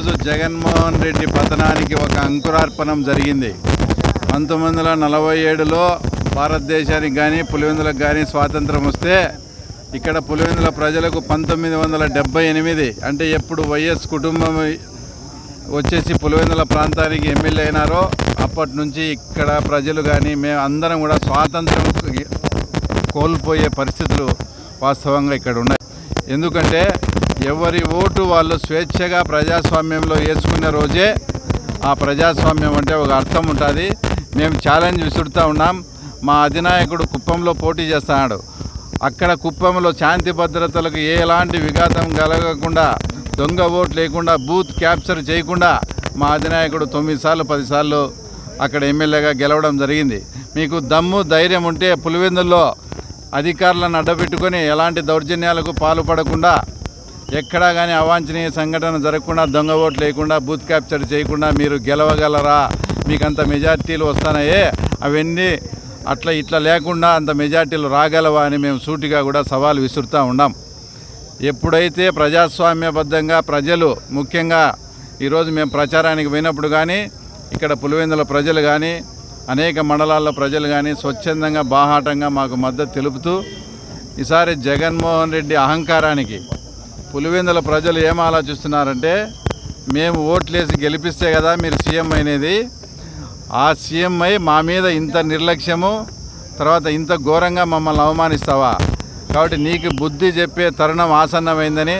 ఈరోజు జగన్మోహన్ రెడ్డి పతనానికి ఒక అంకురార్పణం జరిగింది. 1947లో భారతదేశానికి కానీ పులివెందులకు కానీ స్వాతంత్రం వస్తే ఇక్కడ పులివెందుల ప్రజలకు 1978 అంటే ఎప్పుడు వైఎస్ కుటుంబం వచ్చేసి పులివెందుల ప్రాంతానికి ఎమ్మెల్యే అయినారో అప్పటి నుంచి ఇక్కడ ప్రజలు కానీ మేము అందరం కూడా స్వాతంత్రం కోల్పోయే పరిస్థితులు వాస్తవంగా ఇక్కడ ఉన్నాయి. ఎందుకంటే ఎవరి ఓటు వాళ్ళు స్వేచ్ఛగా ప్రజాస్వామ్యంలో వేసుకునే రోజే ఆ ప్రజాస్వామ్యం అంటే ఒక అర్థం ఉంటుంది. మేము ఛాలెంజ్ విసురుతూ ఉన్నాం. మా అధినాయకుడు కుప్పంలో పోటీ చేస్తున్నాడు. అక్కడ కుప్పంలో శాంతి భద్రతలకు ఎలాంటి విఘాతం కలగకుండా, దొంగ ఓటు లేకుండా, బూత్ క్యాప్చర్ చేయకుండా మా అధినాయకుడు 9 సార్లు 10 సార్లు అక్కడ ఎమ్మెల్యేగా గెలవడం జరిగింది. మీకు దమ్ము ధైర్యం ఉంటే పులివెందుల్లో అధికారులను అడ్డపెట్టుకొని ఎలాంటి దౌర్జన్యాలకు పాల్పడకుండా, ఎక్కడా కానీ అవాంఛనీయ సంఘటన జరగకుండా, దొంగ ఓట్లు లేకుండా, బూత్ క్యాప్చర్ చేయకుండా మీరు గెలవగలరా? మీకు అంత మెజార్టీలు వస్తున్నాయే, అవన్నీ అట్లా ఇట్లా లేకుండా అంత మెజార్టీలు రాగలవా అని మేము సూటిగా కూడా సవాల్ విసురుతూ ఉన్నాం. ఎప్పుడైతే ప్రజాస్వామ్యబద్ధంగా ప్రజలు, ముఖ్యంగా ఈరోజు మేము ప్రచారానికి పోయినప్పుడు కానీ ఇక్కడ పులివెందుల ప్రజలు కానీ అనేక మండలాల్లో ప్రజలు కానీ స్వచ్ఛందంగా బాహాటంగా మాకు మద్దతు తెలుపుతూ, ఈసారి జగన్మోహన్ రెడ్డి అహంకారానికి పులివెందుల ప్రజలు ఏం ఆలోచిస్తున్నారంటే, మేము ఓట్లేసి గెలిపిస్తే కదా మీరు సీఎం అయినది, ఆ సీఎం అయి మా మీద ఇంత నిర్లక్ష్యము, తర్వాత ఇంత ఘోరంగా మమ్మల్ని అవమానిస్తావా? కాబట్టి నీకు బుద్ధి చెప్పే తరుణం ఆసన్నమైందని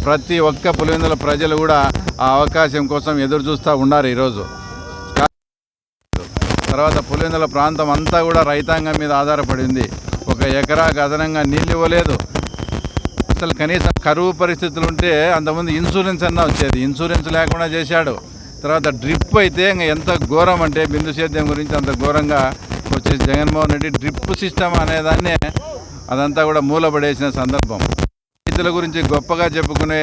ప్రతి ఒక్క పులివెందుల ప్రజలు కూడా ఆ అవకాశం కోసం ఎదురు చూస్తూ ఉన్నారు. ఈరోజు తర్వాత పులివెందుల ప్రాంతం అంతా కూడా రైతాంగం మీద ఆధారపడింది. ఒక ఎకరాకు అదనంగా నీళ్ళు ఇవ్వలేదు. అసలు కనీసం కరువు పరిస్థితులు ఉంటే అంతకుముందు ఇన్సూరెన్స్ అన్నా వచ్చేది, ఇన్సూరెన్స్ లేకుండా చేశాడు. తర్వాత డ్రిప్ అయితే ఇంకా ఎంత ఘోరం అంటే బిందు సేద్యం గురించి అంత ఘోరంగా వచ్చేసి జగన్మోహన్ రెడ్డి డ్రిప్ సిస్టమ్ అనేదాన్ని అదంతా కూడా మూలపడేసిన సందర్భం. రైతుల గురించి గొప్పగా చెప్పుకునే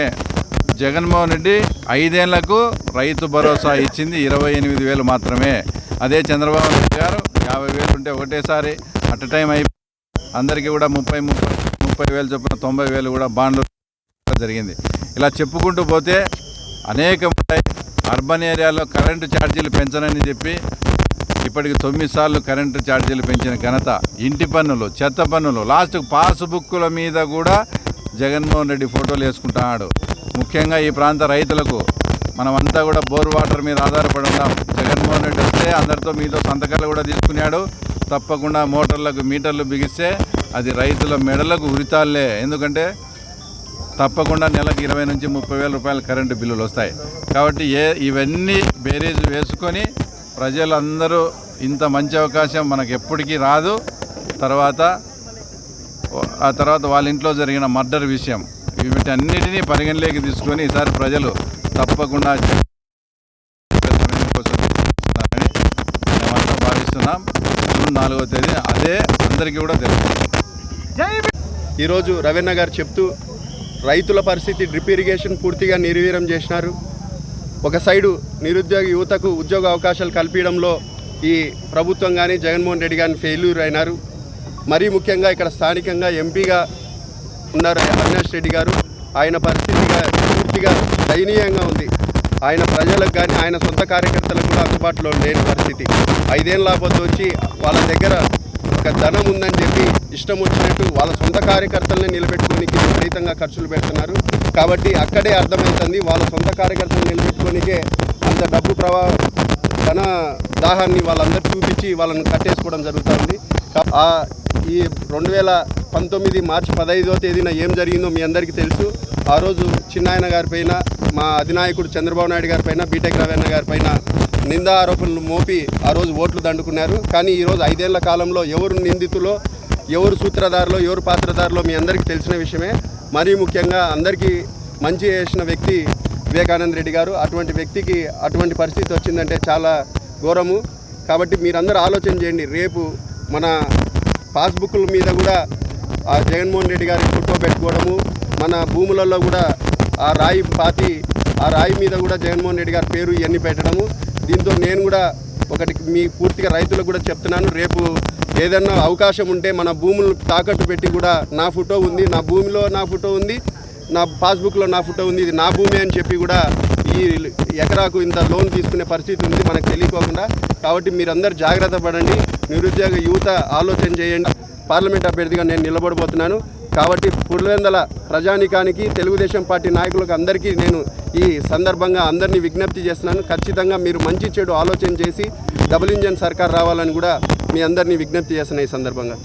జగన్మోహన్ రెడ్డి 5 ఏళ్లకు రైతు భరోసా ఇచ్చింది 28,000 మాత్రమే. అదే చంద్రబాబు నాయుడు గారు 50,000 ఉంటే ఒకటేసారి అట్ టైం అయిపోయి అందరికీ కూడా 30,000 చొప్పున 90,000 కూడా బాండ్లు జరిగింది. ఇలా చెప్పుకుంటూ పోతే అనేకం ఉంటాయి. అర్బన్ ఏరియాలో కరెంటు ఛార్జీలు పెంచనని చెప్పి ఇప్పటికి 9 సార్లు కరెంటు ఛార్జీలు పెంచిన ఘనత, ఇంటి పన్నులు, చెత్త పన్నులు, లాస్ట్ పాస్బుక్కుల మీద కూడా జగన్మోహన్ రెడ్డి ఫోటోలు వేసుకుంటున్నాడు. ముఖ్యంగా ఈ ప్రాంత రైతులకు మనమంతా కూడా బోర్ వాటర్ మీద ఆధారపడి ఉన్నాం. జగన్మోహన్ రెడ్డి వస్తే అందరితో మీతో సంతకాలు కూడా తీసుకున్నాడు. తప్పకుండా మోటార్లకు మీటర్లు బిగిస్తే అది రైతుల మెడలకు ఉరితాళ్లే. ఎందుకంటే తప్పకుండా నెలకు 20,000 నుంచి 30,000 రూపాయల కరెంటు బిల్లులు వస్తాయి. కాబట్టి ఇవన్నీ బేరీజ్ వేసుకొని ప్రజలందరూ ఇంత మంచి అవకాశం మనకు ఎప్పటికీ రాదు. ఆ తర్వాత వాళ్ళ ఇంట్లో జరిగిన మర్డర్ విషయం, వీటన్నిటినీ పరిగణలోకి తీసుకొని ఈసారి ప్రజలు తప్పకుండా మేమంతా భావిస్తున్నాం. జూన్ 4వ తేదీ అదే అందరికీ కూడా తెలుసు. ఈరోజు రవీణ గారు చెప్తూ రైతుల పరిస్థితి, డ్రిప్ ఇరిగేషన్ పూర్తిగా నిర్వీర్యం చేసినారు. ఒక సైడు నిరుద్యోగ యువతకు ఉద్యోగ అవకాశాలు కల్పించడంలో ఈ ప్రభుత్వం కానీ జగన్మోహన్ రెడ్డి గారిని ఫెయిల్యూర్ అయినారు. మరీ ముఖ్యంగా ఇక్కడ స్థానికంగా ఎంపీగా ఉన్నారు అవినాష్ రెడ్డి గారు. ఆయన పరిస్థితిగా పూర్తిగా దయనీయంగా ఉంది. ఆయన ప్రజలకు కానీ ఆయన సొంత కార్యకర్తలకు కూడా అందుబాటులో లేని పరిస్థితి. 5 ఏళ్ళ పొద్దు వచ్చి వాళ్ళ దగ్గర ఒక ధనం ఉందని చెప్పి ఇష్టం వచ్చినట్టు వాళ్ళ సొంత కార్యకర్తలనే నిలబెట్టుకోనికి విపరీతంగా ఖర్చులు పెడుతున్నారు. కాబట్టి అక్కడే అర్థమవుతుంది వాళ్ళ సొంత కార్యకర్తలు నిలబెట్టుకోనికే అంత డబ్బు ధన దాహాన్ని వాళ్ళందరూ చూపించి వాళ్ళని కట్టేసుకోవడం జరుగుతుంది. ఈ 2019 మార్చి 15వ తేదీన ఏం జరిగిందో మీ అందరికీ తెలుసు. ఆ రోజు చిన్నాయన గారిపైన, మా అధినాయకుడు చంద్రబాబు నాయుడు గారిపైన, బీటెక్ రవీణ గారిపైన నిందా ఆరోపణలు మోపి ఆ రోజు ఓట్లు దండుకున్నారు. కానీ ఈరోజు 5 ఏళ్ల కాలంలో ఎవరు నిందితులో, ఎవరు సూత్రధారులో, ఎవరు పాత్రధారులో మీ అందరికీ తెలిసిన విషయమే. మరీ ముఖ్యంగా అందరికీ మంచి చేసిన వ్యక్తి వివేకానంద రెడ్డి గారు. అటువంటి వ్యక్తికి అటువంటి పరిస్థితి వచ్చిందంటే చాలా ఘోరము. కాబట్టి మీరందరూ ఆలోచన చేయండి. రేపు మన పాస్బుక్ల మీద కూడా ఆ జగన్మోహన్ రెడ్డి గారి ఫోటో పెట్టుకోవడము, మన భూములలో కూడా ఆ రాయి మీద కూడా జగన్మోహన్ రెడ్డి గారి పేరు ఇవన్నీ పెట్టడము. దీంతో నేను కూడా ఒకటి మీ పూర్తిగా రైతులకు కూడా చెప్తున్నాను, రేపు ఏదన్నా అవకాశం ఉంటే మన భూములు తాకట్టు పెట్టి కూడా నా ఫోటో ఉంది, నా భూమిలో నా ఫోటో ఉంది, నా పాస్బుక్లో నా ఫోటో ఉంది, ఇది నా భూమి అని చెప్పి కూడా ఈ ఈ ఎకరాకు ఇంత లోన్ తీసుకునే పరిస్థితి ఉంది మనకు తెలియకోకుండా. కాబట్టి మీరందరూ జాగ్రత్త పడండి, నిరుద్యోగ యువత ఆలోచన చేయండి. పార్లమెంట్ అభ్యర్థిగా నేను నిలబడబోతున్నాను. కాబట్టి పులివెందుల ప్రజానికానికి, తెలుగుదేశం పార్టీ నాయకులకు అందరికీ నేను ఈ సందర్భంగా అందరినీ విజ్ఞప్తి చేస్తున్నాను. ఖచ్చితంగా మీరు మంచి చెడు ఆలోచన చేసి డబుల్ ఇంజన్ సర్కార్ రావాలని కూడా మీ అందరినీ విజ్ఞప్తి చేస్తున్నాను ఈ సందర్భంగా.